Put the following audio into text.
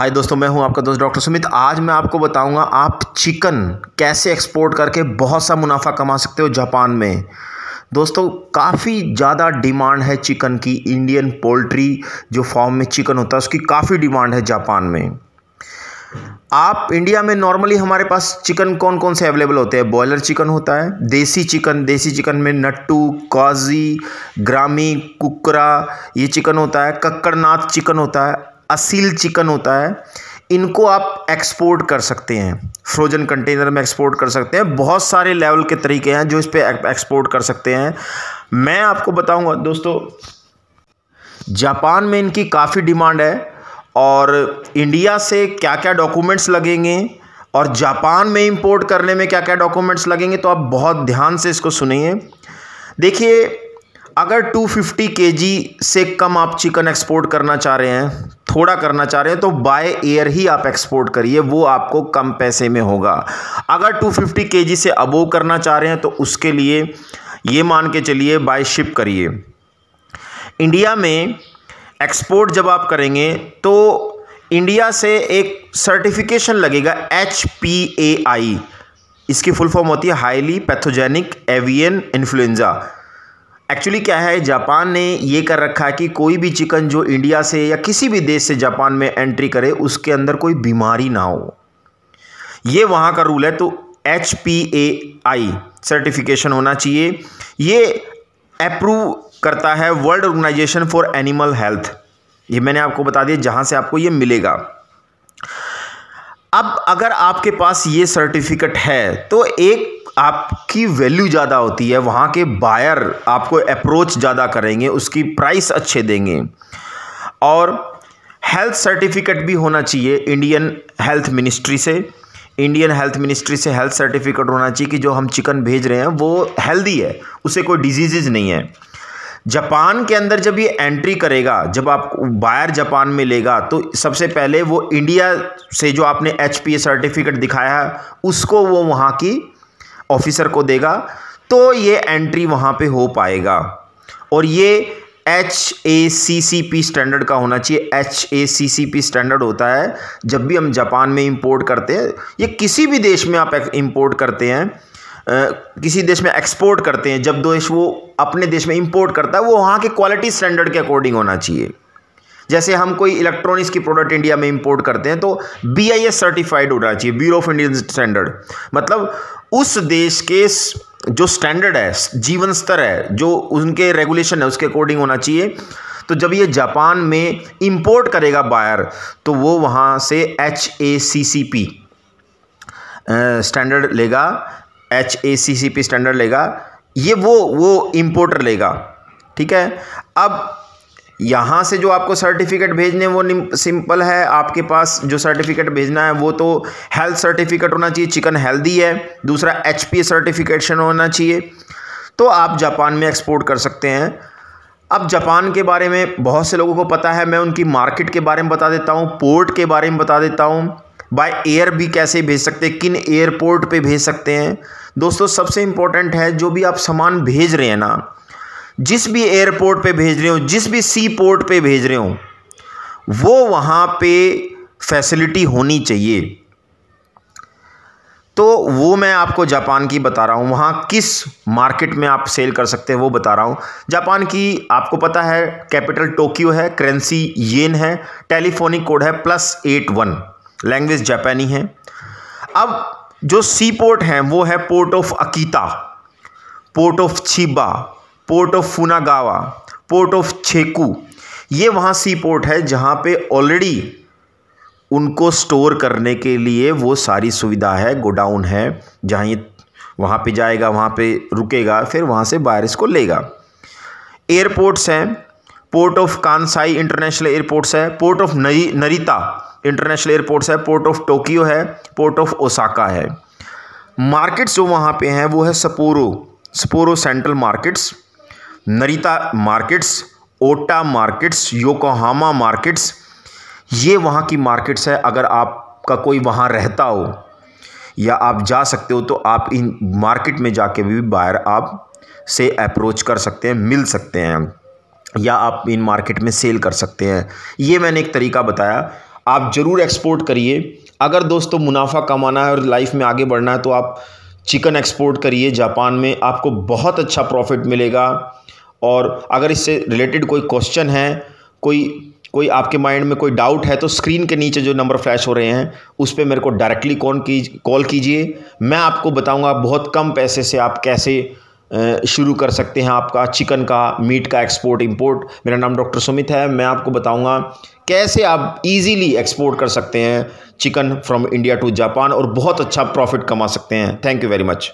हाय दोस्तों, मैं हूं आपका दोस्त डॉक्टर सुमित। आज मैं आपको बताऊंगा आप चिकन कैसे एक्सपोर्ट करके बहुत सा मुनाफा कमा सकते हो जापान में। दोस्तों, काफ़ी ज़्यादा डिमांड है चिकन की। इंडियन पोल्ट्री जो फॉर्म में चिकन होता है उसकी काफ़ी डिमांड है जापान में। आप इंडिया में नॉर्मली हमारे पास चिकन कौन कौन से अवेलेबल होते हैं? बॉयलर चिकन होता है, देसी चिकन में नट्टू, काजी, ग्रामी, कुकरा ये चिकन होता है, कक्कड़नाथ चिकन होता है, असील चिकन होता है। इनको आप एक्सपोर्ट कर सकते हैं, फ्रोजन कंटेनर में एक्सपोर्ट कर सकते हैं। बहुत सारे लेवल के तरीके हैं जो इस पे एक्सपोर्ट कर सकते हैं। मैं आपको बताऊंगा दोस्तों, जापान में इनकी काफ़ी डिमांड है और इंडिया से क्या क्या डॉक्यूमेंट्स लगेंगे और जापान में इंपोर्ट करने में क्या क्या डॉक्यूमेंट्स लगेंगे, तो आप बहुत ध्यान से इसको सुनिए। देखिए, अगर 250 केजी से कम आप चिकन एक्सपोर्ट करना चाह रहे हैं, थोड़ा करना चाह रहे हैं, तो बाय एयर ही आप एक्सपोर्ट करिए, वो आपको कम पैसे में होगा। अगर 250 केजी से अबोव करना चाह रहे हैं तो उसके लिए ये मान के चलिए बाय शिप करिए। इंडिया में एक्सपोर्ट जब आप करेंगे तो इंडिया से एक सर्टिफिकेशन लगेगा HPAI। इसकी फुल फॉर्म होती है highly pathogenic avian influenza. Actually क्या है, जापान ने ये कर रखा है कि कोई भी चिकन जो इंडिया से या किसी भी देश से जापान में एंट्री करे उसके अंदर कोई बीमारी ना हो, ये वहाँ का रूल है। तो HPAI सर्टिफिकेशन होना चाहिए। ये अप्रूव करता है World Organisation for Animal Health. ये मैंने आपको बता दिया जहाँ से आपको ये मिलेगा। अब अगर आपके पास ये सर्टिफिकेट है तो एक आपकी वैल्यू ज़्यादा होती है, वहाँ के बायर आपको अप्रोच ज़्यादा करेंगे, उसकी प्राइस अच्छे देंगे। और हेल्थ सर्टिफिकेट भी होना चाहिए इंडियन हेल्थ मिनिस्ट्री से। इंडियन हेल्थ मिनिस्ट्री से हेल्थ सर्टिफिकेट होना चाहिए कि जो हम चिकन भेज रहे हैं वो हेल्दी है, उसे कोई डिजीज़ नहीं है। जापान के अंदर जब ये एंट्री करेगा, जब आप बायर जापान में लेगा, तो सबसे पहले वो इंडिया से जो आपने HPA सर्टिफिकेट दिखाया है उसको वो वहाँ की ऑफिसर को देगा, तो ये एंट्री वहाँ पे हो पाएगा। और ये HACCP स्टैंडर्ड का होना चाहिए। HACCP स्टैंडर्ड होता है जब भी हम जापान में इंपोर्ट करते हैं, ये किसी भी देश में आप इंपोर्ट करते हैं, किसी देश में एक्सपोर्ट करते हैं, जब देश वो अपने देश में इंपोर्ट करता है वो वहाँ के क्वालिटी स्टैंडर्ड के अकॉर्डिंग होना चाहिए। जैसे हम कोई इलेक्ट्रॉनिक्स की प्रोडक्ट इंडिया में इंपोर्ट करते हैं तो BIS सर्टिफाइड होना चाहिए, ब्यूरो ऑफ इंडियन स्टैंडर्ड। मतलब उस देश के जो स्टैंडर्ड है, जीवन स्तर है, जो उनके रेगुलेशन है उसके अकॉर्डिंग होना चाहिए। तो जब ये जापान में इंपोर्ट करेगा बायर, तो वो वहाँ से HACCP स्टैंडर्ड लेगा, HACCP स्टैंडर्ड लेगा, ये वो इंपोर्टर लेगा। ठीक है। अब यहाँ से जो आपको सर्टिफिकेट भेजने वो सिंपल है। आपके पास जो सर्टिफिकेट भेजना है वो तो हेल्थ सर्टिफिकेट होना चाहिए, चिकन हेल्दी है। दूसरा HPA सर्टिफिकेशन होना चाहिए, तो आप जापान में एक्सपोर्ट कर सकते हैं। अब जापान के बारे में बहुत से लोगों को पता है, मैं उनकी मार्केट के बारे में बता देता हूँ, पोर्ट के बारे में बता देता हूँ, बाय एयर भी कैसे भेज सकते हैं, किन एयरपोर्ट पे भेज सकते हैं। दोस्तों, सबसे इम्पोर्टेंट है जो भी आप सामान भेज रहे हैं ना, जिस भी एयरपोर्ट पे भेज रहे हो, जिस भी सी पोर्ट पे भेज रहे हो, वो वहाँ पे फैसिलिटी होनी चाहिए। तो वो मैं आपको जापान की बता रहा हूँ, वहाँ किस मार्केट में आप सेल कर सकते हैं वो बता रहा हूँ। जापान की आपको पता है कैपिटल टोक्यो है, करेंसी येन है, टेलीफोनिक कोड है +81, लैंग्वेज जापानी है। अब जो सी पोर्ट हैं वो है port of Akita, port of Chiba, port of Funagawa, port of छेकू। ये वहाँ सी पोर्ट है जहाँ पे ऑलरेडी उनको स्टोर करने के लिए वो सारी सुविधा है, गोडाउन है, जहाँ ये वहाँ पे जाएगा, वहाँ पे रुकेगा, फिर वहाँ से बाहर इसको लेगा। एयरपोर्ट्स हैं, port of Kansai international airports है, पोर्ट ऑफ नरिता इंटरनेशनल एयरपोर्ट्स है, पोर्ट ऑफ टोक्यो है, पोर्ट ऑफ ओसाका है। मार्केट्स जो वहाँ पे हैं वो है सपोरो सेंट्रल मार्केट्स, नरिता मार्केट्स, ओटा मार्केट्स, योकोहामा मार्केट्स। ये वहाँ की मार्केट्स है। अगर आपका कोई वहाँ रहता हो या आप जा सकते हो तो आप इन मार्केट में जाके भी बाहर आप से अप्रोच कर सकते हैं, मिल सकते हैं। या आप इन मार्केट में सेल कर सकते हैं। ये मैंने एक तरीका बताया। आप ज़रूर एक्सपोर्ट करिए। अगर दोस्तों मुनाफा कमाना है और लाइफ में आगे बढ़ना है तो आप चिकन एक्सपोर्ट करिए जापान में, आपको बहुत अच्छा प्रॉफिट मिलेगा। और अगर इससे रिलेटेड कोई क्वेश्चन है, कोई आपके माइंड में कोई डाउट है, तो स्क्रीन के नीचे जो नंबर फ्लैश हो रहे हैं उस पर मेरे को डायरेक्टली कॉल कीजिए। मैं आपको बताऊंगा बहुत कम पैसे से आप कैसे शुरू कर सकते हैं आपका चिकन का, मीट का एक्सपोर्ट इंपोर्ट। मेरा नाम डॉक्टर सुमित है। मैं आपको बताऊंगा कैसे आप इजीली एक्सपोर्ट कर सकते हैं chicken from India to Japan और बहुत अच्छा प्रॉफिट कमा सकते हैं। Thank you very much.